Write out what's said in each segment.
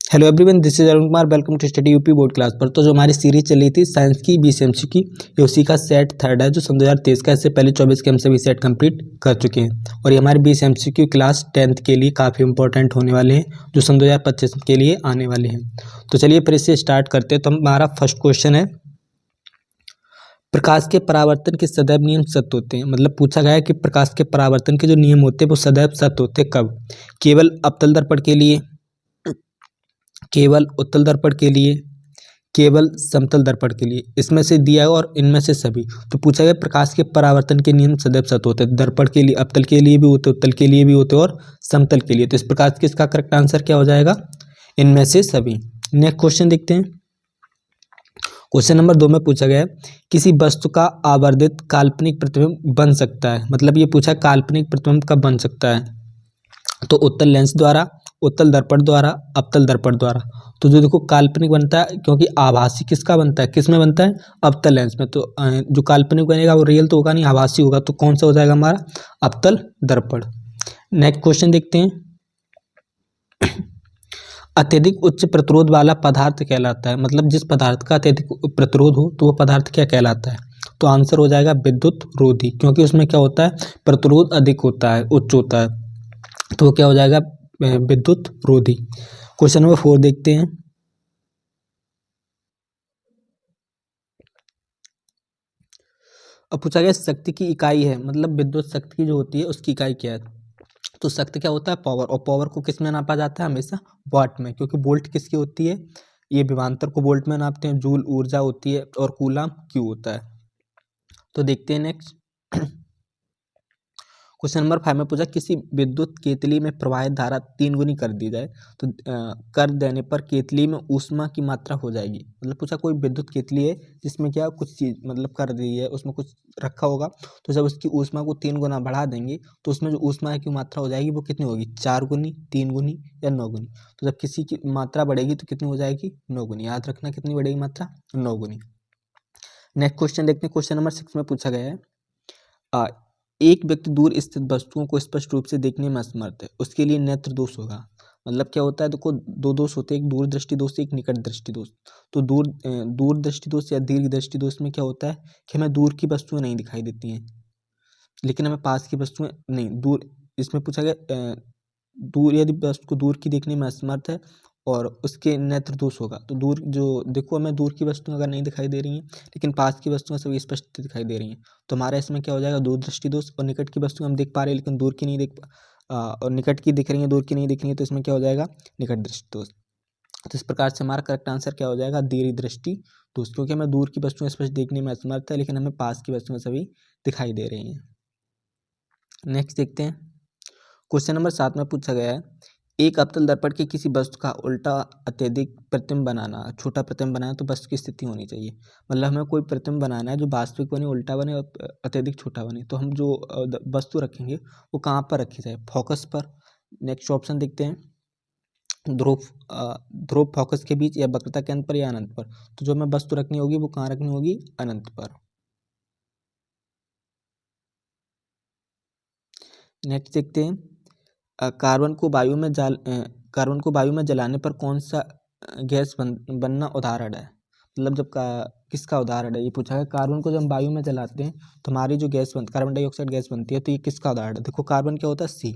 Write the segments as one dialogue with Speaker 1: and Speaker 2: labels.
Speaker 1: Hello everyone, this is Arun Kumar. Welcome to study UP board class पर। तो जो हमारी सीरीज चली थी साइंस की 20 MCQ की, ये उसी का सेट थर्ड है जो सन 2023 का। इससे पहले 24 के हम सभी सेट कंप्लीट कर चुके हैं और ये हमारे 20 MCQ क्लास 10th के लिए काफ़ी इंपॉर्टेंट होने वाले हैं जो सन 2025 के लिए आने वाले हैं। तो चलिए फिर इससे स्टार्ट करते हैं। तो हमारा फर्स्ट क्वेश्चन है, प्रकाश के परावर्तन के सदैव नियम सत्य होते हैं। मतलब पूछा गया है कि प्रकाश के परावर्तन के जो नियम होते हैं वो सदैव सत्य होते हैं कब? केवल अवतल दर्पण के लिए, केवल उत्तल दर्पण के लिए, केवल समतल दर्पण के लिए। इसमें से दिया है और इनमें से सभी। तो पूछा गया प्रकाश के परावर्तन के नियम सदैव सत्य होते हैं। दर्पण के लिए, अवतल के लिए भी होते, उत्तल के लिए भी होते और समतल के लिए। तो इस प्रकार के इसका करेक्ट आंसर क्या हो जाएगा? इनमें से सभी। नेक्स्ट क्वेश्चन देखते हैं। क्वेश्चन नंबर 2 में पूछा गया है, किसी वस्तु का आवर्धित काल्पनिक प्रतिबिंब बन सकता है। मतलब ये पूछा काल्पनिक प्रतिबिंब कब बन सकता है? तो उत्तल लेंस द्वारा, उत्तल दर्पण द्वारा, अवतल दर्पण द्वारा। तो जो देखो काल्पनिक बनता है, क्योंकि आभासी किसका बनता है, किस में बनता है? अवतल लेंस में। तो जो काल्पनिक बनेगा वो रियल तो होगा नहीं, आभासी होगा। तो कौन सा हो जाएगा हमारा? अवतल दर्पण। नेक्स्ट क्वेश्चन देखते हैं। अत्यधिक उच्च प्रतिरोध वाला पदार्थ कहलाता है। मतलब जिस पदार्थ का अत्यधिक प्रतिरोध हो तो वो पदार्थ क्या कहलाता है? तो आंसर हो जाएगा विद्युत रोधी, क्योंकि उसमें क्या होता है? प्रतिरोध अधिक होता है, उच्च होता है। तो वो क्या हो जाएगा? विद्युत रोधी। क्वेश्चन नंबर 4 देखते हैं। अब पूछा गया शक्ति की इकाई है, मतलब विद्युत शक्ति जो होती है उसकी इकाई क्या है? तो शक्ति क्या होता है? पावर। और पावर को किस में नापा जाता है? हमेशा वाट में, क्योंकि वोल्ट किसकी होती है? ये विभवांतर को वोल्ट में नापते हैं। जूल ऊर्जा होती है और कूलम क्यू होता है। तो देखते हैं नेक्स्ट। क्वेश्चन नंबर 5 में पूछा किसी विद्युत केतली में प्रवाहित धारा 3 गुनी कर दी जाए तो कर देने पर केतली में ऊष्मा की मात्रा हो जाएगी। मतलब पूछा कोई विद्युत केतली है जिसमें क्या कुछ चीज मतलब कर दी है, उसमें कुछ रखा होगा, तो जब उसकी ऊष्मा को 3 गुना बढ़ा देंगे तो उसमें जो ऊष्मा की मात्रा हो जाएगी वो कितनी होगी? 4 गुनी, 3 गुनी या 9 गुनी। तो जब किसी की मात्रा बढ़ेगी तो कितनी हो जाएगी? 9 गुनी। याद रखना कितनी बढ़ेगी मात्रा? 9 गुनी। नेक्स्ट क्वेश्चन देखते हैं। क्वेश्चन नंबर 6 में पूछा गया है, आ, एक व्यक्ति दूर स्थित वस्तुओं को स्पष्ट रूप से देखने में असमर्थ है, उसके लिए नेत्र दोष होगा। मतलब क्या होता है? देखो दो दोष होते हैं, एक दूर दृष्टि दोष, एक निकट दृष्टि दोष। तो दूर दृष्टि दोष या दीर्घ दृष्टि दोष में क्या होता है कि हमें दूर की वस्तुएं नहीं दिखाई देती हैं, लेकिन हमें पास की वस्तुएं नहीं दूर। इसमें पूछा गया दूर, यदि वस्तु को दूर की देखने में असमर्थ है और उसके नेत्र दोष होगा। तो दूर जो देखो हमें दूर की वस्तुएं अगर नहीं दिखाई दे रही हैं लेकिन पास की वस्तुएं सभी स्पष्ट दिखाई दे रही हैं, तो हमारा इसमें क्या हो जाएगा? दूर दृष्टि दोष। और निकट की वस्तुएं हम देख पा रहे हैं लेकिन दूर की नहीं और निकट की दिख रही है, दूर की नहीं दिख रही है, तो इसमें क्या हो जाएगा? निकट दृष्टि दोष। तो इस प्रकार से हमारा करेक्ट आंसर क्या हो जाएगा? दीर्घ दृष्टि दोष, क्योंकि हमें दूर की वस्तुएं स्पष्ट देखने में असमर्थ है लेकिन हमें पास की वस्तुएं सभी दिखाई दे रही हैं। नेक्स्ट देखते हैं। क्वेश्चन नंबर 7 में पूछा गया है, एक अवतल दर्पण के किसी वस्तु का उल्टा अत्यधिक प्रतिबिंब बनाना, छोटा प्रतिबिंब बनाना, तो वस्तु की स्थिति होनी चाहिए। मतलब हमें कोई प्रतिबिंब बनाना है जो वास्तविक बने, उल्टा बने और अत्यधिक छोटा बने, तो हम जो वस्तु रखेंगे वो कहाँ पर रखी जाए? फोकस पर। नेक्स्ट ऑप्शन देखते हैं, ध्रुव ध्रुव फोकस के बीच, या वक्रता केंद्र पर, या अनंत पर। तो जो हमें वस्तु रखनी होगी वो कहाँ रखनी होगी? अनंत पर। नेक्स्ट देखते हैं, कार्बन को वायु में कार्बन को वायु में जलाने पर कौन सा गैस बनना उदाहरण है? मतलब जब किसका उदाहरण है? ये पूछा है कार्बन को जब हम वायु में जलाते हैं तो हमारी जो गैस बनती, कार्बन डाइऑक्साइड गैस बनती है, तो ये किसका उदाहरण है? देखो कार्बन क्या होता है? सी।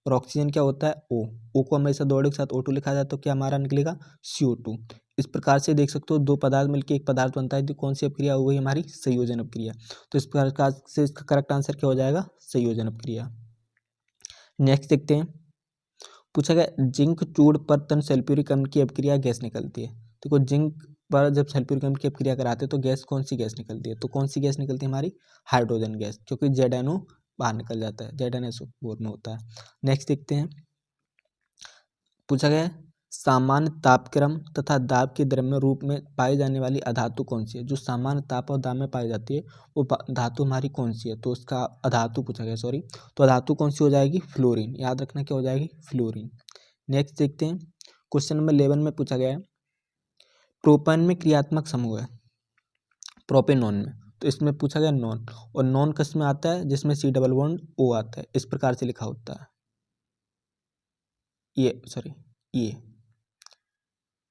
Speaker 1: और ऑक्सीजन क्या होता है? ओ। ओ को हमेशा दो के साथ O2 लिखा जाए तो क्या हमारा निकलेगा? CO2। इस प्रकार से देख सकते हो दो पदार्थ मिलकर एक पदार्थ बनता है, तो कौन सी अपक्रिया हो गई? हमारी संयोजन अपक्रिया। तो इस प्रकार से इसका करेक्ट आंसर क्या हो जाएगा? संयोजन अपक्रिया। नेक्स्ट देखते हैं। पूछा गया जिंक चूड़ पर तन सल्फ्यूरिक अम्ल की अपक्रिया गैस निकलती है। देखो जिंक पर जब सल्फ्यूरिक अम्ल की अपक्रिया कराते हैं तो गैस, कौन सी गैस निकलती है? तो कौन सी गैस निकलती है हमारी? हाइड्रोजन गैस, क्योंकि ZNO बाहर निकल जाता है, ZnSO4 में होता है। नेक्स्ट देखते हैं। पूछा गया है सामान्य तापक्रम तथा दाब के द्रव्य रूप में पाई जाने वाली अधातु कौन सी है? जो सामान्य ताप और दाब में पाई जाती है वो धातु हमारी कौन सी है? तो उसका अधातु पूछा गया, सॉरी। तो अधातु कौन सी हो जाएगी? फ्लोरीन। याद रखना क्या हो जाएगी? फ्लोरीन। नेक्स्ट देखते हैं। क्वेश्चन नंबर 11 में पूछा गया है, प्रोपेन में क्रियात्मक समूह है, प्रोपेनॉन में। तो इसमें पूछा गया नॉन, और नॉन किस में आता है? जिसमें C डबल बॉन्ड O आता है, इस प्रकार से लिखा होता है। ये सॉरी, ये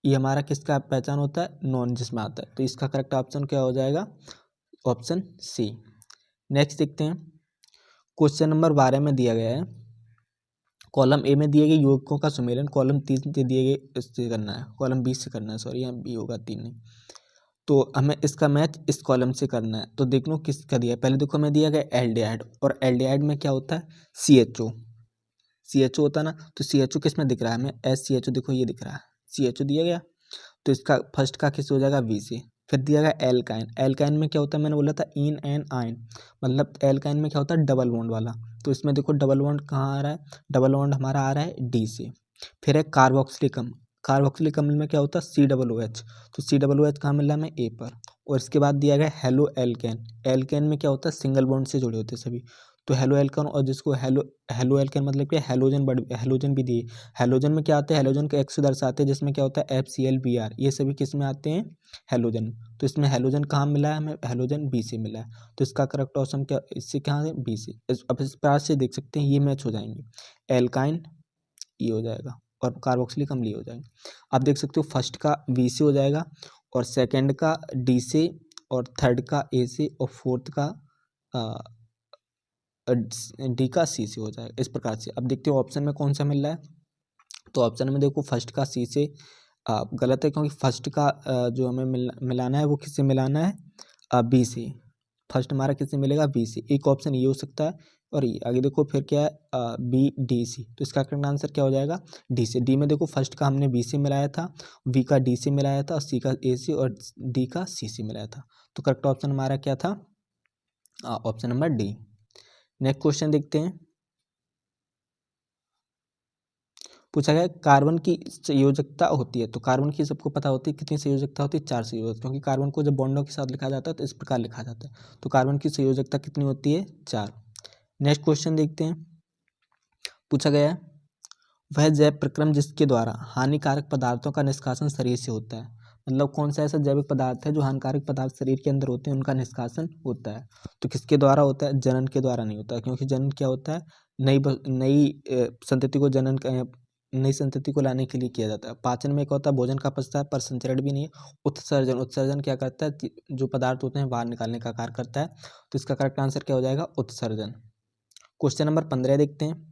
Speaker 1: ये हमारा किसका पहचान होता है, नॉन जिसमें आता है। तो इसका करेक्ट ऑप्शन क्या हो जाएगा, ऑप्शन सी। नेक्स्ट देखते हैं, क्वेश्चन नंबर 12 में दिया गया है, कॉलम ए में दिए गए यौगिकों का सुमेलन कॉलम 3 से दिए गए इससे करना है, कॉलम 20 से करना है, सॉरी यहाँ बी होगा 3 नहीं। तो हमें इसका मैच इस कॉलम से करना है। तो देख लो किसका दिया है। पहले देखो हमें दिया गया एल्डिहाइड, और एल्डिहाइड में क्या होता है, CHO, CHO होता है ना। तो CHO किस में दिख रहा है हमें, SCHO, देखो ये दिख रहा है, CHO दिया गया। तो इसका फर्स्ट का किस हो जाएगा, V से। फिर दिया गया एल्काइन, एल्काइन में क्या होता है, मैंने बोला था इन एन आइन, मतलब एल्काइन में क्या होता है, डबल बॉन्ड वाला। तो इसमें देखो डबल बॉन्ड कहाँ आ रहा है, डबल बॉन्ड हमारा आ रहा है D से। फिर है कार्बोक्सिलिक अम्ल, कार्बोक्सिलिक अम्ल में क्या होता है, COOH। तो COOH कहाँ मिल रहा है हमें, A पर। और इसके बाद दिया गया हेलो एल्केन, एल्केन में क्या होता है, सिंगल बॉन्ड से जुड़े होते हैं सभी। तो हेलो एल्केन, और जिसको हेलो एल्केन मतलब क्या, हेलोजन भी दिए। हेलोजन में क्या आते हैं, हेलोजन का एक्स दर्शाते हैं, जिसमें क्या होता है FCl Br, ये सभी किस में आते हैं, हेलोजन। तो इसमें हेलोजन कहाँ मिला है हमें, हेलोजन B से मिला है। तो इसका करेक्ट ऑप्शन क्या, इससे कहाँ है, B से। अब इस प्रकार से देख सकते हैं ये मैच हो जाएंगे, एल्काइन ये हो जाएगा और कार्बोक्सिलिक अम्ल ये हो जाएगा। आप देख सकते हो फर्स्ट का V से हो जाएगा, और सेकंड का D से, और थर्ड का A से, और फोर्थ का D का C से हो जाएगा, इस प्रकार से। अब देखते हो ऑप्शन में कौन सा मिल रहा है। तो ऑप्शन में देखो फर्स्ट का C से गलत है, क्योंकि फर्स्ट का जो हमें मिलाना है वो किससे मिलाना है, B से। फर्स्ट हमारा किससे मिलेगा, B से। एक ऑप्शन ये हो सकता है, और ये आगे देखो फिर क्या है, B D C। तो इसका करेक्ट आंसर क्या हो जाएगा, D से। D में देखो फर्स्ट का हमने B से मिलाया था, V का D से मिलाया था, और C का A से, और D का C से मिलाया था। तो करेक्ट ऑप्शन हमारा क्या था, option number D। Next question देखते हैं, पूछा गया कार्बन की संयोजकता होती है। तो कार्बन की सबको पता होती है कितनी संयोजकता होती है, 4 संयोजकता, क्योंकि कार्बन को जब बॉन्डों के साथ लिखा जाता है तो इस प्रकार लिखा जाता है। तो कार्बन की संयोजकता कितनी होती है, 4। नेक्स्ट क्वेश्चन देखते हैं, पूछा गया है, वह जैव प्रक्रम जिसके द्वारा हानिकारक पदार्थों का निष्कासन शरीर से होता है। मतलब कौन सा ऐसा जैविक पदार्थ है जो हानिकारक पदार्थ शरीर के अंदर होते हैं उनका निष्कासन होता है। तो किसके द्वारा होता है, जनन के द्वारा नहीं होता, क्योंकि जनन क्या होता है, नई संतति को नई संतति को लाने के लिए किया जाता है। पाचन में क्या होता है, भोजन का पचता है पर संचरण भी नहीं है। उत्सर्जन, उत्सर्जन क्या करता है, जो पदार्थ होते हैं बाहर निकालने का कार्य करता है। तो इसका करेक्ट आंसर क्या हो जाएगा, उत्सर्जन। क्वेश्चन नंबर 15 देखते हैं,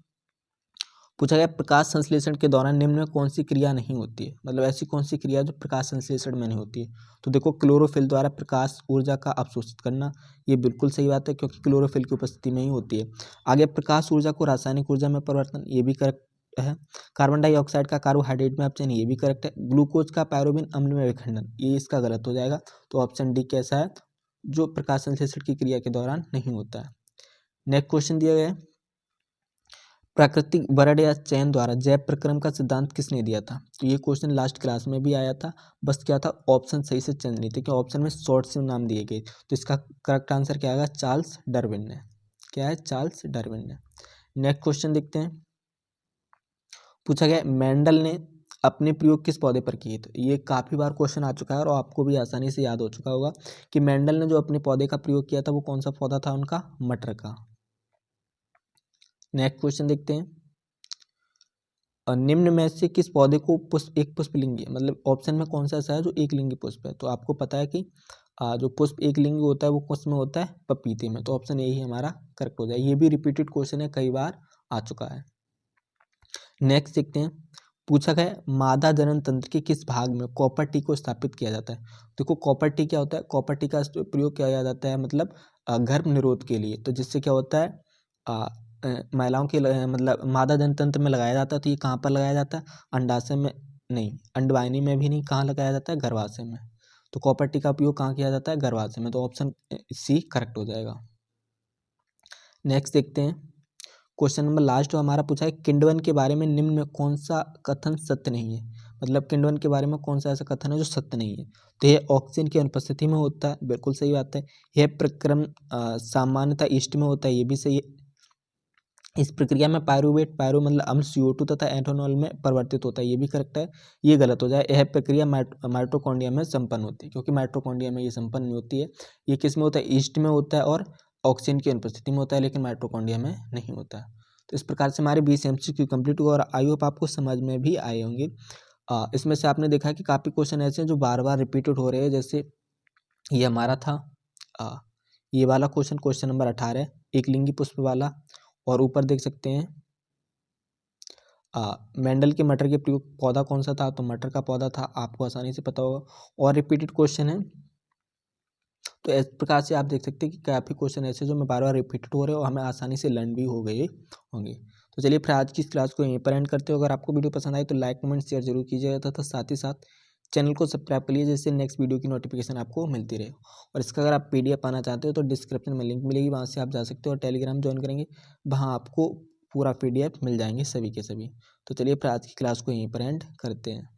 Speaker 1: पूछा गया प्रकाश संश्लेषण के दौरान निम्न में कौन सी क्रिया नहीं होती है। मतलब ऐसी कौन सी क्रिया जो प्रकाश संश्लेषण में नहीं होती है। तो देखो क्लोरोफिल द्वारा प्रकाश ऊर्जा का अवशोषित करना, ये बिल्कुल सही बात है, क्योंकि क्लोरोफिल की उपस्थिति में ही होती है। आगे प्रकाश ऊर्जा को रासायनिक ऊर्जा में परिवर्तन, ये भी करेक्ट है। कार्बन डाइऑक्साइड का कार्बोहाइड्रेट में अपचयन, ये भी करेक्ट है। ग्लूकोज का पायरोबिन अम्ल में विखंडन, ये इसका गलत हो जाएगा। तो ऑप्शन डी कैसा है, जो प्रकाश संश्लेषण की क्रिया के दौरान नहीं होता है। नेक्स्ट क्वेश्चन दिया गया है, प्राकृतिक वर्ण या चयन द्वारा जैव प्रक्रम का सिद्धांत किसने दिया था। तो ये क्वेश्चन लास्ट क्लास में भी आया था, बस क्या था, ऑप्शन सही से चेंज नहीं थे, क्योंकि ऑप्शन में शॉर्ट से नाम दिए गए। तो इसका करेक्ट आंसर क्या आएगा, चार्ल्स डार्विन ने। क्या है, चार्ल्स डार्विन ने। नेक्स्ट क्वेश्चन देखते हैं, पूछा गया मेंडल ने अपने प्रयोग किस पौधे पर किए थे। ये काफ़ी बार क्वेश्चन आ चुका है और आपको भी आसानी से याद हो चुका होगा कि मेंडल ने जो अपने पौधे का प्रयोग किया था वो कौन सा पौधा था उनका, मटर का। नेक्स्ट क्वेश्चन देखते हैं, निम्न में से किस पौधे को एक पुष्पलिंगी, मतलब ऑप्शन में कौन सा ऐसा है जो एक लिंगी पुष्प है। तो आपको पता है कि जो पुष्प एक लिंगी होता है वो किस में होता है, पपीते में। तो ऑप्शन यही हमारा करेक्ट हो जाए। ये भी रिपीटेड क्वेश्चन है, कई बार आ चुका है। नेक्स्ट देखते हैं, पूछा गया मादा जनन तंत्र के किस भाग में कॉपर टी को स्थापित किया जाता है। देखो कॉपर टी क्या होता है, कॉपर टी का प्रयोग किया जाता है मतलब गर्भ निरोध के लिए। तो जिससे क्या होता है, महिलाओं के मतलब मादा जनतंत्र में लगाया जाता है। तो ये कहाँ पर लगाया जाता है, अंडाशय में नहीं, अंडवाहिनी में भी नहीं, कहाँ लगाया जाता है, गर्भाशय में। तो कॉपर टी का उपयोग कहाँ किया जाता है, गर्भाशय में। तो ऑप्शन सी करेक्ट हो जाएगा। नेक्स्ट देखते हैं, क्वेश्चन नंबर लास्ट हमारा पूछा है किण्वन के बारे में निम्न में कौन सा कथन सत्य नहीं है। मतलब किण्वन के बारे में कौन सा ऐसा कथन है जो सत्य नहीं है। तो यह ऑक्सीजन की अनुपस्थिति में होता है, बिल्कुल सही बात है। यह प्रक्रम सामान्यतः ईस्ट में होता है, ये भी सही है। इस प्रक्रिया में पायरो मतलब अम्ल CO2 तथा एथेनॉल में परिवर्तित होता है, ये भी करेक्ट है। ये गलत हो जाए, यह प्रक्रिया माइटोकॉन्ड्रिया में संपन्न होती है, क्योंकि माइटोकॉन्ड्रिया में ये संपन्न नहीं होती है। ये किस में होता है, ईस्ट में होता है और ऑक्सीजन की अनुपस्थिति में होता है, लेकिन माइटोकॉन्ड्रिया में नहीं होता है। तो इस प्रकार से हमारे 20 MCQ कंप्लीट हुआ और आई होप आपको समझ में भी आए होंगे। इसमें से आपने देखा कि काफ़ी क्वेश्चन ऐसे हैं जो बार बार रिपीटेड हो रहे हैं। जैसे ये हमारा था ये वाला क्वेश्चन नंबर 18 एक लिंगी पुष्प वाला। और ऊपर देख सकते हैं मेंडल के मटर के प्रयोग पौधा कौन सा था, तो मटर का पौधा था, आपको आसानी से पता होगा। और रिपीटेड क्वेश्चन है, तो इस प्रकार से आप देख सकते हैं कि काफ़ी क्वेश्चन ऐसे जो मैं बार बार रिपीटेड हो रहे हैं और हमें आसानी से लर्न भी हो गए होंगे। तो चलिए फिर आज की इस क्लास को यहीं पर एंड करते हो। अगर आपको वीडियो पसंद आई तो लाइक कमेंट शेयर जरूर कीजिएगा तथा साथ ही साथ चैनल को सब्सक्राइब कर लीजिए, जिससे नेक्स्ट वीडियो की नोटिफिकेशन आपको मिलती रहे। और इसका अगर आप PDF पाना चाहते हो तो डिस्क्रिप्शन में लिंक मिलेगी, वहाँ से आप जा सकते हो। और टेलीग्राम ज्वाइन करेंगे, वहाँ आपको पूरा PDF मिल जाएंगे सभी के सभी। तो चलिए फिर आज की क्लास को यहीं पर एंड करते हैं।